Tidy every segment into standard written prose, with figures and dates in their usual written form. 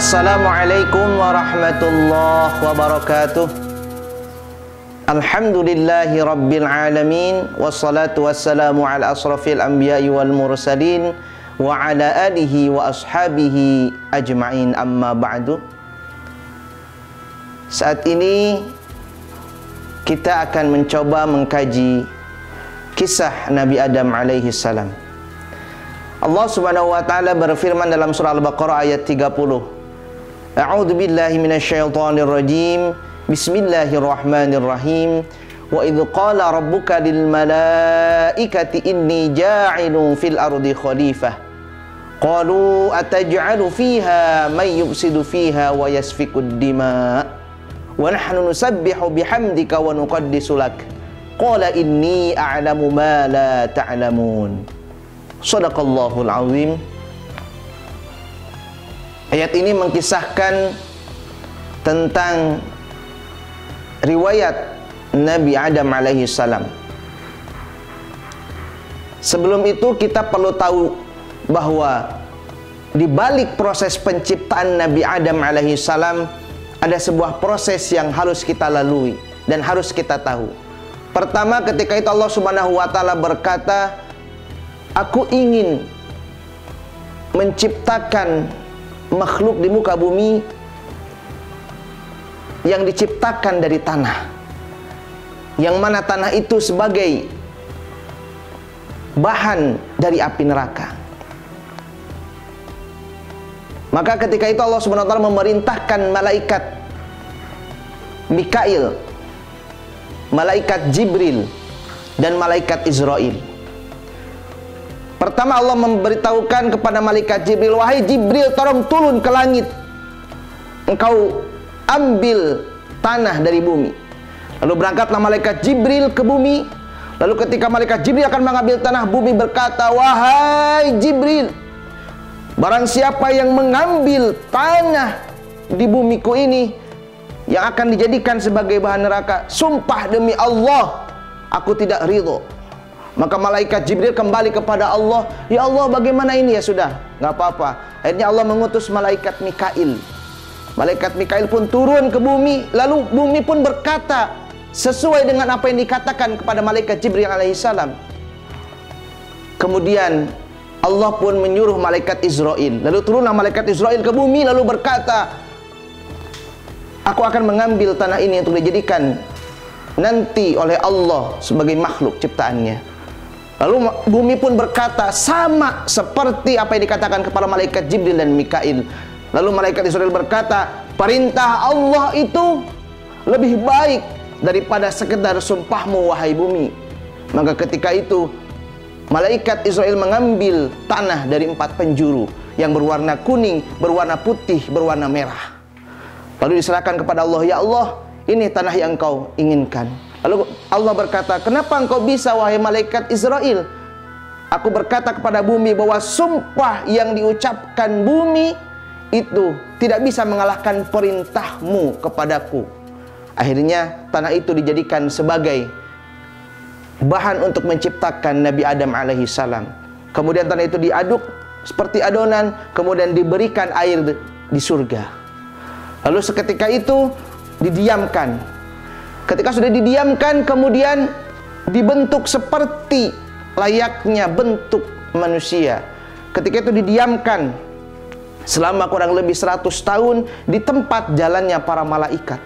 Assalamualaikum warahmatullahi wabarakatuh. Alhamdulillahi rabbil alamin. Wassalatu wassalamu ala asrafil anbiya'i wal mursalin wa ala alihi wa ashabihi ajma'in, amma ba'du. Saat ini kita akan mencoba mengkaji kisah Nabi Adam alaihi salam. Allah Subhanahu wa taala berfirman dalam surah Al-Baqarah ayat 30. A'udzu billahi minasyaitonir rajim. Bismillahirrahmanirrahim. Wa idz qala rabbuka lil malaikati inni ja'ilun fil ardi khalifah. Qalu ataj'alu fiha may yufsidu fiha wa yasfikud dima. Wa nahnu nusabbihu bihamdika wa nuqaddisu lak. Qala inni a'lamu ma la ta'lamun. Shadaqallahul azim. Ayat ini mengkisahkan tentang riwayat Nabi Adam alaihi salam. Sebelum itu kita perlu tahu bahwa di balik proses penciptaan Nabi Adam alaihi salam ada sebuah proses yang harus kita lalui dan harus kita tahu. Pertama, ketika itu Allah Subhanahu wa taala berkata, "Aku ingin menciptakan makhluk di muka bumi yang diciptakan dari tanah, yang mana tanah itu sebagai bahan dari api neraka." Maka ketika itu Allah Subhanahu wa taala memerintahkan malaikat Mikail, malaikat Jibril, dan malaikat Israel. Pertama Allah memberitahukan kepada malaikat Jibril, "Wahai Jibril, tolong turun ke langit. Engkau ambil tanah dari bumi." Lalu berangkatlah malaikat Jibril ke bumi. Lalu ketika malaikat Jibril akan mengambil tanah, bumi berkata, "Wahai Jibril, barang siapa yang mengambil tanah di bumiku ini yang akan dijadikan sebagai bahan neraka, sumpah demi Allah, aku tidak ridho." Maka malaikat Jibril kembali kepada Allah, "Ya Allah, bagaimana ini?" "Ya sudah, nggak apa-apa." Akhirnya Allah mengutus malaikat Mikail. Malaikat Mikail pun turun ke bumi. Lalu bumi pun berkata sesuai dengan apa yang dikatakan kepada malaikat Jibril alaihissalam. Kemudian Allah pun menyuruh malaikat Israel. Lalu turunlah malaikat Israel ke bumi lalu berkata, "Aku akan mengambil tanah ini untuk dijadikan nanti oleh Allah sebagai makhluk ciptaannya." Lalu bumi pun berkata sama seperti apa yang dikatakan kepada malaikat Jibril dan Mikail. Lalu malaikat Israel berkata, "Perintah Allah itu lebih baik daripada sekedar sumpahmu, wahai bumi." Maka ketika itu malaikat Israel mengambil tanah dari 4 penjuru yang berwarna kuning, berwarna putih, berwarna merah. Lalu diserahkan kepada Allah, "Ya Allah, ini tanah yang engkau inginkan." Lalu Allah berkata, "Kenapa engkau bisa, wahai malaikat Israel?" "Aku berkata kepada bumi bahwa sumpah yang diucapkan bumi itu tidak bisa mengalahkan perintahmu kepadaku." Akhirnya tanah itu dijadikan sebagai bahan untuk menciptakan Nabi Adam alaihi salam. Kemudian tanah itu diaduk seperti adonan, kemudian diberikan air di surga. Lalu seketika itu didiamkan. Ketika sudah didiamkan, kemudian dibentuk seperti layaknya bentuk manusia. Ketika itu didiamkan selama kurang lebih 100 tahun di tempat jalannya para malaikat.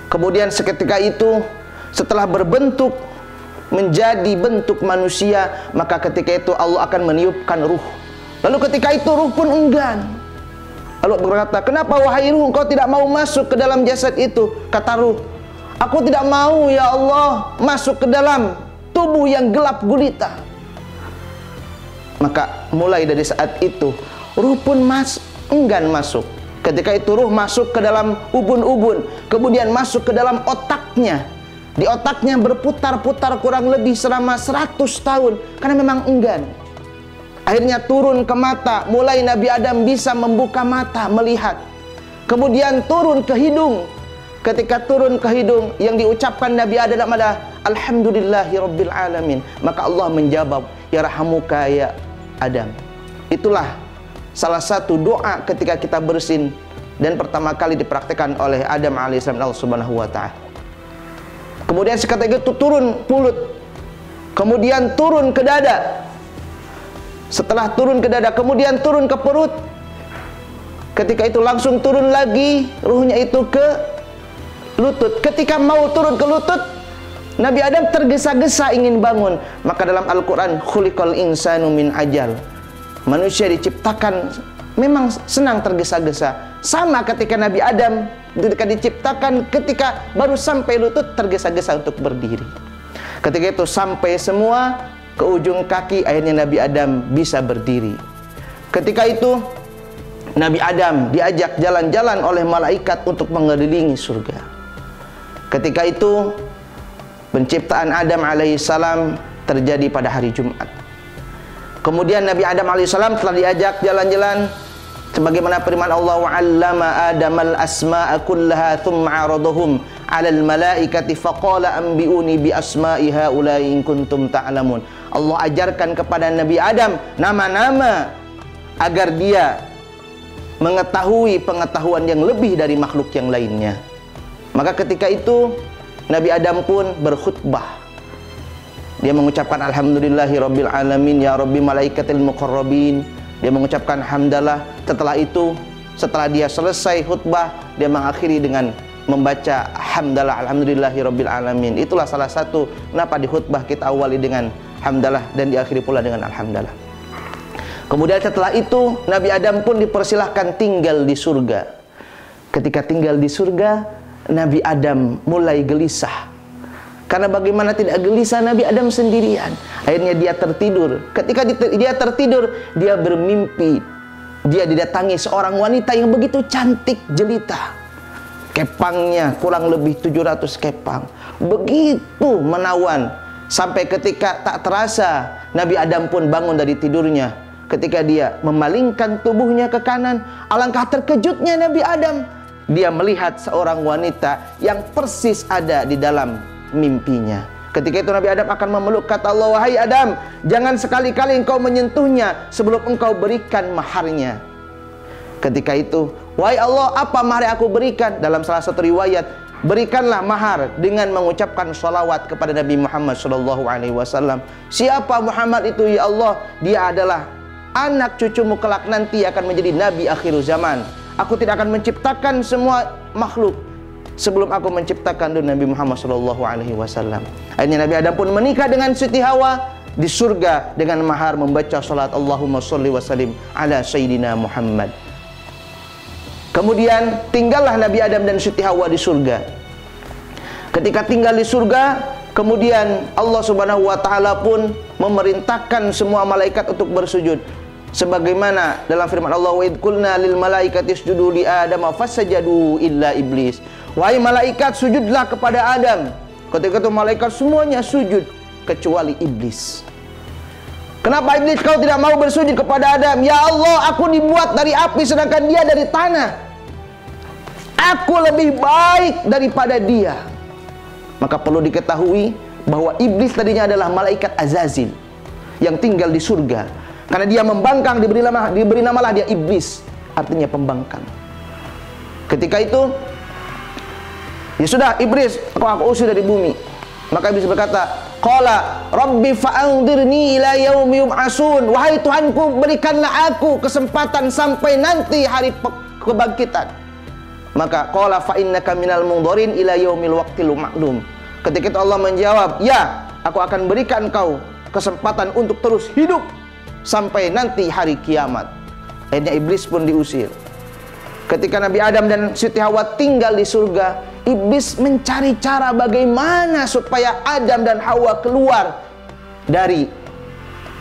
Kemudian seketika itu setelah berbentuk menjadi bentuk manusia, maka ketika itu Allah akan meniupkan ruh. Lalu ketika itu ruh pun enggan. Lalu berkata, "Kenapa wahai ruh engkau tidak mau masuk ke dalam jasad itu?" Kata ruh, "Aku tidak mau ya Allah masuk ke dalam tubuh yang gelap gulita." Maka mulai dari saat itu ruh pun enggan masuk. Ketika itu ruh masuk ke dalam ubun-ubun, kemudian masuk ke dalam otaknya. Di otaknya berputar-putar kurang lebih selama 100 tahun karena memang enggan. Akhirnya turun ke mata, mulai Nabi Adam bisa membuka mata, melihat. Kemudian turun ke hidung. Ketika turun ke hidung, yang diucapkan Nabi Adam adalah Alhamdulillahi Rabbil Alamin. Maka Allah menjawab, "Yarhamuka ya Adam." Itulah salah satu doa ketika kita bersin dan pertama kali dipraktikkan oleh Adam alaihissalam Allah Subhanahu wa taala. Kemudian seketika itu turun mulut, kemudian turun ke dada. Setelah turun ke dada, kemudian turun ke perut. Ketika itu langsung turun lagi, ruhnya itu ke lutut. Ketika mau turun ke lutut, Nabi Adam tergesa-gesa ingin bangun. Maka dalam Al-Quran, khuliqal insanu min ajal. Manusia diciptakan memang senang tergesa-gesa. Sama ketika Nabi Adam ketika diciptakan, ketika baru sampai lutut tergesa-gesa untuk berdiri. Ketika itu sampai semua ke ujung kaki, akhirnya Nabi Adam bisa berdiri. Ketika itu Nabi Adam diajak jalan-jalan oleh malaikat untuk mengelilingi surga. Ketika itu penciptaan Adam alaihissalam terjadi pada hari Jumat. Kemudian Nabi Adam alaihissalam telah diajak jalan-jalan sebagaimana firman Allah, wa 'allama Adamal asma'a kullaha thumma 'aradahum 'alal malaikati faqala anbi'uni bi asma'i haula'i in kuntum ta'lamun. Allah ajarkan kepada Nabi Adam nama-nama agar dia mengetahui pengetahuan yang lebih dari makhluk yang lainnya. Maka ketika itu Nabi Adam pun berkhutbah. Dia mengucapkan alhamdulillahi rabbil alamin ya rabbi malaikatil muqarrabin. Dia mengucapkan hamdalah. Setelah itu, setelah dia selesai khutbah, dia mengakhiri dengan membaca hamdalah alhamdulillahi rabbil alamin. Itulah salah satu kenapa di khutbah kita awali dengan hamdalah dan diakhiri pula dengan alhamdulillah. Kemudian setelah itu Nabi Adam pun dipersilahkan tinggal di surga. Ketika tinggal di surga, Nabi Adam mulai gelisah. Karena bagaimana tidak gelisah Nabi Adam sendirian. Akhirnya dia tertidur. Ketika dia tertidur, dia bermimpi. Dia didatangi seorang wanita yang begitu cantik jelita. Kepangnya kurang lebih 700 kepang. Begitu menawan. Sampai ketika tak terasa, Nabi Adam pun bangun dari tidurnya. Ketika dia memalingkan tubuhnya ke kanan, alangkah terkejutnya Nabi Adam. Dia melihat seorang wanita yang persis ada di dalam mimpinya. Ketika itu Nabi Adam akan memeluk, kata Allah, wahai Adam, jangan sekali-kali engkau menyentuhnya sebelum engkau berikan maharnya. Ketika itu, wahai Allah, apa mahar yang aku berikan? Dalam salah satu riwayat, berikanlah mahar dengan mengucapkan salawat kepada Nabi Muhammad SAW. Siapa Muhammad itu ya Allah? Dia adalah anak cucumu kelak nanti akan menjadi Nabi akhir zaman. Aku tidak akan menciptakan semua makhluk sebelum aku menciptakan Nabi Muhammad SAW. Akhirnya Nabi Adam pun menikah dengan Siti Hawa di surga dengan mahar membaca salat Allahumma sholli wa sallim ala Sayyidina Muhammad. Kemudian tinggallah Nabi Adam dan Siti Hawa di surga. Ketika tinggal di surga, kemudian Allah Subhanahu wa taala pun memerintahkan semua malaikat untuk bersujud. Sebagaimana dalam firman Allah, wa id qulna lil malaikati isjudu li Adam fasajadu illa iblis. Wahai malaikat, sujudlah kepada Adam. Ketika itu malaikat semuanya sujud kecuali iblis. Kenapa iblis kau tidak mau bersujud kepada Adam? Ya Allah, aku dibuat dari api sedangkan dia dari tanah. Aku lebih baik daripada dia. Maka perlu diketahui bahwa iblis tadinya adalah malaikat Azazil yang tinggal di surga. Karena dia membangkang, diberi namalah dia iblis, artinya pembangkang. Ketika itu, ya sudah iblis, aku usir dari bumi. Maka iblis berkata, qala rabbi fa'anzirni ila yaumi yub'atsun. Wahai Tuhanku, berikanlah aku kesempatan sampai nanti hari kebangkitan. Maka qala fa innaka minal mundharin ila yaumil waqtil ma'lum. Ketika itu Allah menjawab, ya, aku akan berikan kau kesempatan untuk terus hidup sampai nanti hari kiamat. Akhirnya iblis pun diusir. Ketika Nabi Adam dan Siti Hawa tinggal di surga, iblis mencari cara bagaimana supaya Adam dan Hawa keluar dari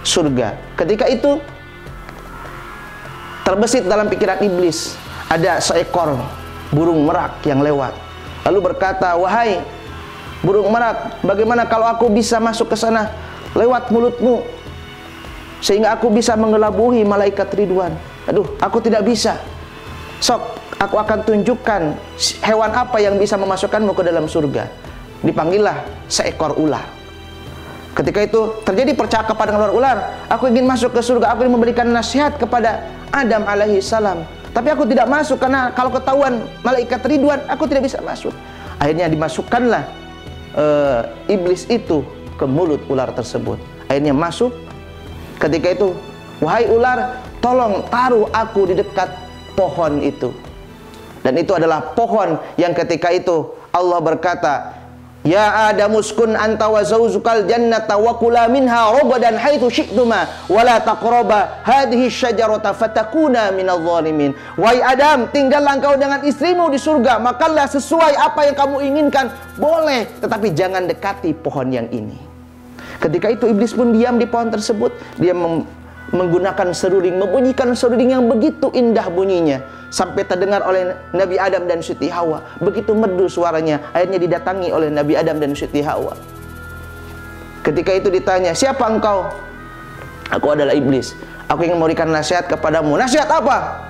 surga. Ketika itu terbesit dalam pikiran iblis, ada seekor burung merak yang lewat. Lalu berkata, wahai burung merak, bagaimana kalau aku bisa masuk ke sana lewat mulutmu, sehingga aku bisa mengelabuhi malaikat Ridwan? Aduh, aku tidak bisa. Sok, aku akan tunjukkan hewan apa yang bisa memasukkanmu ke dalam surga. Dipanggillah seekor ular. Ketika itu terjadi percakapan dengan ular. Aku ingin masuk ke surga, aku ingin memberikan nasihat kepada Adam alaihi salam. Tapi aku tidak masuk karena kalau ketahuan malaikat Ridwan, aku tidak bisa masuk. Akhirnya dimasukkanlah iblis itu ke mulut ular tersebut. Akhirnya masuk. Ketika itu, wahai ular, tolong taruh aku di dekat pohon itu. Dan itu adalah pohon yang ketika itu Allah berkata, ya Adam uskun anta wa zawjukal jannata wa kula minha ragadan haitsu syi'tuma wa la taqraba hadhihi syajarata fatakuna minadh dhalimin. Wahai Adam, tinggallah engkau dengan istrimu di surga, makanlah sesuai apa yang kamu inginkan, boleh, tetapi jangan dekati pohon yang ini. Ketika itu iblis pun diam di pohon tersebut. Dia menggunakan seruling, membunyikan seruling yang begitu indah bunyinya, sampai terdengar oleh Nabi Adam dan Siti Hawa. Begitu merdu suaranya, akhirnya didatangi oleh Nabi Adam dan Siti Hawa. Ketika itu ditanya, siapa engkau? Aku adalah iblis. Aku ingin memberikan nasihat kepadamu. Nasihat apa?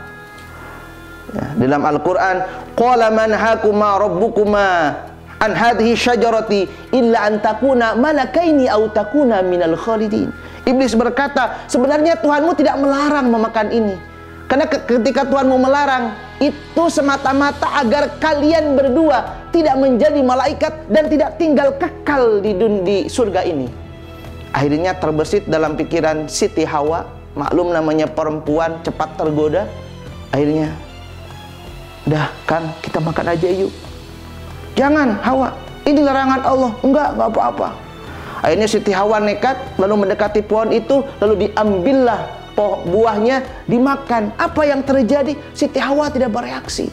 Ya, dalam Al-Quran, qala man hakuma rabbukuma an hadhihi syajarati illa an takuna malakaini aw takuna minal khalidin. Iblis berkata, sebenarnya Tuhanmu tidak melarang memakan ini. Karena ketika Tuhanmu melarang, itu semata-mata agar kalian berdua tidak menjadi malaikat dan tidak tinggal kekal di surga ini. Akhirnya terbesit dalam pikiran Siti Hawa. Maklum namanya perempuan cepat tergoda. Akhirnya, dah kan kita makan aja yuk. Jangan Hawa, ini larangan Allah. Enggak apa-apa. Akhirnya Siti Hawa nekat, lalu mendekati pohon itu, lalu diambillah buahnya, dimakan. Apa yang terjadi? Siti Hawa tidak bereaksi.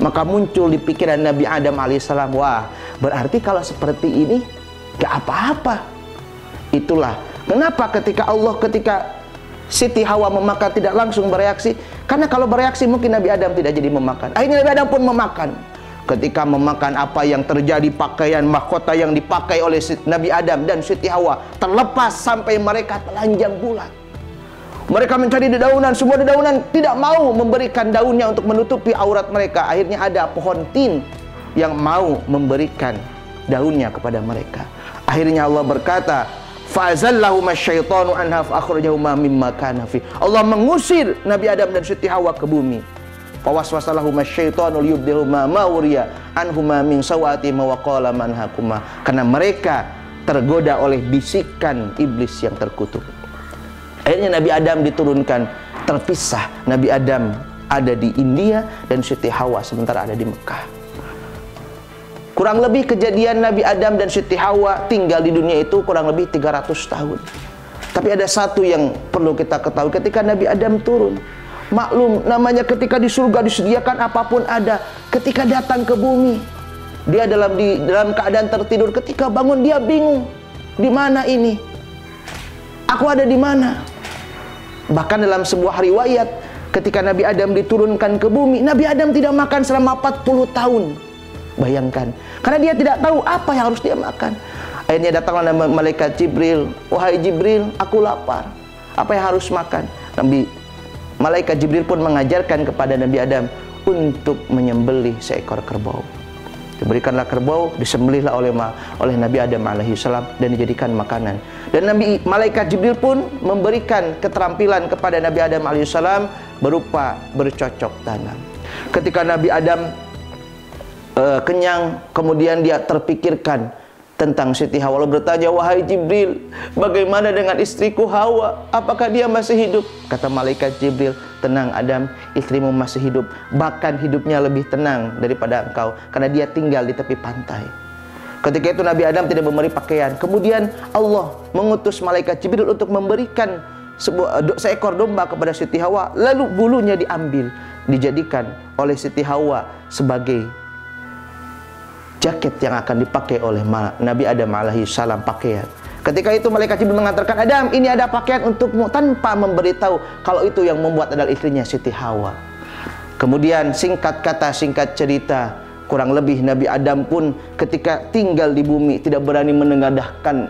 Maka muncul di pikiran Nabi Adam alaihissalam, wah, berarti kalau seperti ini gak apa-apa. Itulah kenapa ketika Siti Hawa memakan tidak langsung bereaksi, karena kalau bereaksi mungkin Nabi Adam tidak jadi memakan. Akhirnya Nabi Adam pun memakan. Ketika memakan, apa yang terjadi? Pakaian mahkota yang dipakai oleh Nabi Adam dan Siti Hawa terlepas sampai mereka telanjang bulat. Mereka mencari dedaunan, semua dedaunan tidak mau memberikan daunnya untuk menutupi aurat mereka. Akhirnya ada pohon tin yang mau memberikan daunnya kepada mereka. Akhirnya Allah berkata, fa'azallahuma syaitanu anha fa'akhrajahuma mimma kana fi. Allah mengusir Nabi Adam dan Siti Hawa ke bumi. Fawaswasalahuma syaitanu liyubdihuma ma wuriya anhuma min sawatihim wa qala man hakuma. Karena mereka tergoda oleh bisikan iblis yang terkutuk. Akhirnya Nabi Adam diturunkan, terpisah. Nabi Adam ada di India dan Siti Hawa sementara ada di Mekah. Kurang lebih kejadian Nabi Adam dan Siti Hawa tinggal di dunia itu kurang lebih 300 tahun. Tapi ada satu yang perlu kita ketahui ketika Nabi Adam turun. Maklum namanya ketika di surga disediakan apapun ada. Ketika datang ke bumi, dia dalam keadaan tertidur. Ketika bangun dia bingung, di mana ini? Aku ada di mana? Bahkan dalam sebuah riwayat, ketika Nabi Adam diturunkan ke bumi, Nabi Adam tidak makan selama 40 tahun. Bayangkan, karena dia tidak tahu apa yang harus dia makan. Akhirnya datanglah malaikat Jibril. Wahai Jibril, aku lapar. Apa yang harus makan? Malaikat Jibril pun mengajarkan kepada Nabi Adam untuk menyembelih seekor kerbau. Diberikanlah kerbau, disembelihlah oleh Nabi Adam alaihissalam dan dijadikan makanan. Dan malaikat Jibril pun memberikan keterampilan kepada Nabi Adam alaihissalam berupa bercocok tanam. Ketika Nabi Adam kenyang, kemudian dia terpikirkan tentang Siti Hawa, lalu bertanya, wahai Jibril, bagaimana dengan istriku Hawa? Apakah dia masih hidup? Kata malaikat Jibril, tenang Adam, istrimu masih hidup. Bahkan hidupnya lebih tenang daripada engkau, karena dia tinggal di tepi pantai. Ketika itu Nabi Adam tidak memberi pakaian. Kemudian Allah mengutus malaikat Jibril untuk memberikan seekor domba kepada Siti Hawa. Lalu bulunya diambil, dijadikan oleh Siti Hawa sebagai jaket yang akan dipakai oleh Nabi Adam alaihissalam, pakaian. Ketika itu malaikat Jibril mengatakan, Adam, ini ada pakaian untukmu, tanpa memberitahu kalau itu yang membuat adalah istrinya Siti Hawa. Kemudian singkat kata singkat cerita, kurang lebih Nabi Adam pun ketika tinggal di bumi tidak berani menengadahkan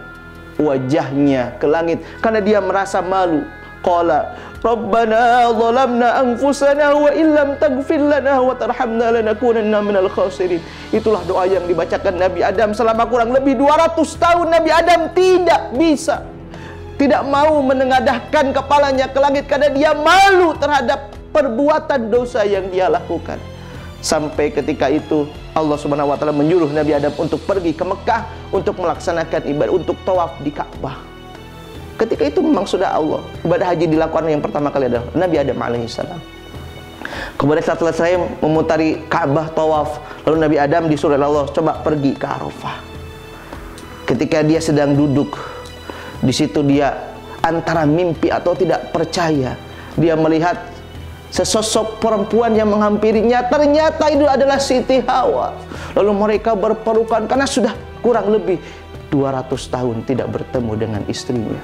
wajahnya ke langit karena dia merasa malu. Qala Rabbana zalamna anfusana wa illam taghfir lana wa tarhamna lanakunanna minal khasirin. Itulah doa yang dibacakan Nabi Adam selama kurang lebih 200 tahun. Nabi Adam tidak mau menengadahkan kepalanya ke langit karena dia malu terhadap perbuatan dosa yang dia lakukan. Sampai ketika itu Allah Subhanahu wa taala menyuruh Nabi Adam untuk pergi ke Mekah untuk melaksanakan ibadah, untuk tawaf di Ka'bah. Ketika itu memang sudah Allah. Ibadah haji dilakukan yang pertama kali adalah Nabi Adam alaihissalam. Kemudian setelah selesai memutari Ka'bah tawaf, lalu Nabi Adam disuruh Allah coba pergi ke Arafah. Ketika dia sedang duduk di situ, dia antara mimpi atau tidak percaya, dia melihat sesosok perempuan yang menghampirinya. Ternyata itu adalah Siti Hawa. Lalu mereka berpelukan karena sudah kurang lebih 200 tahun tidak bertemu dengan istrinya.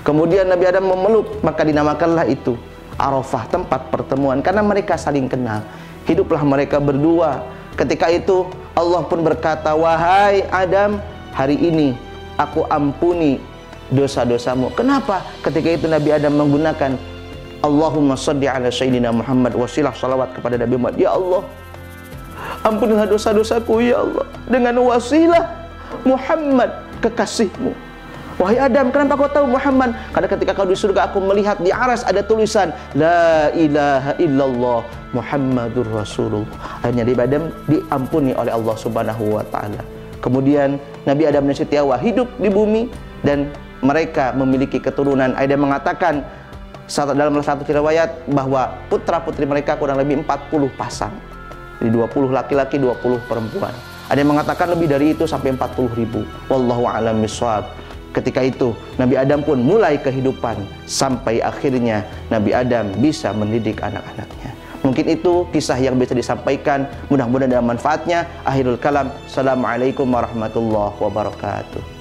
Kemudian Nabi Adam memeluk, maka dinamakanlah itu Arafah, tempat pertemuan, karena mereka saling kenal. Hiduplah mereka berdua. Ketika itu Allah pun berkata, wahai Adam, hari ini aku ampuni dosa-dosamu. Kenapa? Ketika itu Nabi Adam menggunakan Allahumma sholli ala sayyidina Muhammad, wasilah salawat kepada Nabi Muhammad. Ya Allah, ampunilah dosa-dosaku ya Allah dengan wasilah Muhammad, kekasihmu. Wahai Adam, kenapa kau tahu Muhammad? Karena ketika kau di surga, aku melihat di aras ada tulisan La ilaha illallah Muhammadur Rasulullah. Akhirnya Nabi Adam diampuni oleh Allah Subhanahu wa ta'ala. Kemudian Nabi Adam dan Siti Hawa hidup di bumi dan mereka memiliki keturunan. Ada yang mengatakan dalam satu riwayat bahwa putra-putri mereka kurang lebih 40 pasang. Jadi 20 laki-laki, 20 perempuan. Ada yang mengatakan lebih dari itu sampai 40.000. Wallahu a'lam bishawab. Ketika itu Nabi Adam pun mulai kehidupan sampai akhirnya Nabi Adam bisa mendidik anak-anaknya. Mungkin itu kisah yang bisa disampaikan. Mudah-mudahan ada manfaatnya. Akhirul kalam. Assalamualaikum warahmatullahi wabarakatuh.